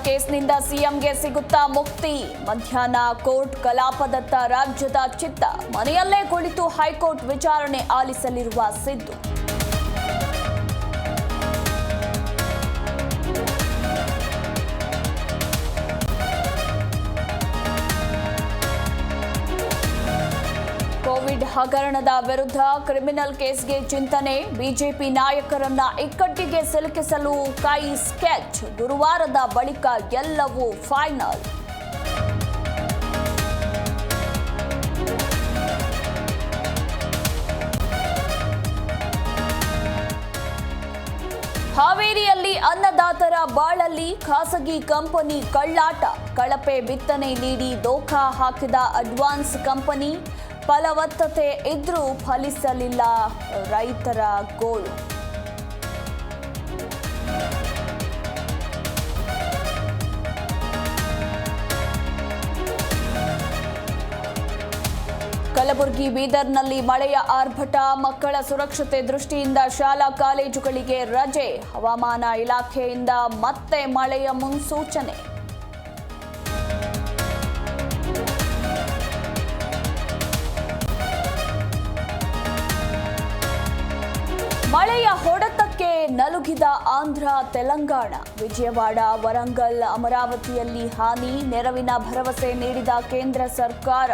ಕೇಸ್ನಿಂದ ಸಿಎಂಗೆ ಸಿಗುತ್ತಾ ಮುಕ್ತಿ? ಮಧ್ಯಾಹ್ನ ಕೋರ್ಟ್ ಕಲಾಪದತ್ತ ರಾಜ್ಯದ ಚಿತ್ತ. ಮನೆಯಲ್ಲೇ ಕುಳಿತು ಹೈಕೋರ್ಟ್ ವಿಚಾರಣೆ ಆಲಿಸಲಿರುವ ಸಿದ್ದು. ಕೋವಿಡ್ ಹಗರಣದ ವಿರುದ್ಧ ಕ್ರಿಮಿನಲ್ ಕೇಸ್ಗೆ ಚಿಂತನೆ. ಬಿಜೆಪಿ ನಾಯಕರನ್ನ ಇಕ್ಕಟ್ಟಿಗೆ ಸಿಲುಕಿಸಲು ಕೈ ಸ್ಕೆಚ್. ಗುರುವಾರದ ಬಳಿಕ ಎಲ್ಲವೂ ಫೈನಲ್. ಹಾವೇರಿಯಲ್ಲಿ ಅನ್ನದಾತರ ಬಾಳಲ್ಲಿ ಖಾಸಗಿ ಕಂಪನಿ ಕಳ್ಳಾಟ. ಕಳಪೆ ಬಿತ್ತನೆ ನೀಡಿ ದೋಖಾ ಹಾಕಿದ ಅಡ್ವಾನ್ಸ್ ಕಂಪನಿ. ಫಲವತ್ತತೆ ಇದ್ರೂ ಫಲಿಸಲಿಲ್ಲ ರೈತರ ಗೋಳು. ಕಲಬುರಗಿ ಬೀದರ್ನಲ್ಲಿ ಮಳೆಯ ಆರ್ಭಟ. ಮಕ್ಕಳ ಸುರಕ್ಷತೆ ದೃಷ್ಟಿಯಿಂದ ಶಾಲಾ ಕಾಲೇಜುಗಳಿಗೆ ರಜೆ. ಹವಾಮಾನ ಇಲಾಖೆಯಿಂದ ಮತ್ತೆ ಮಳೆಯ ಮುನ್ಸೂಚನೆ. ಮಳೆಯ ಹೊಡೆತಕ್ಕೆ ನಲುಗಿದ ಆಂಧ್ರ ತೆಲಂಗಾಣ. ವಿಜಯವಾಡ, ವರಂಗಲ್, ಅಮರಾವತಿಯಲ್ಲಿ ಹಾನಿ. ನೆರವಿನ ಭರವಸೆ ನೀಡಿದ ಕೇಂದ್ರ ಸರ್ಕಾರ.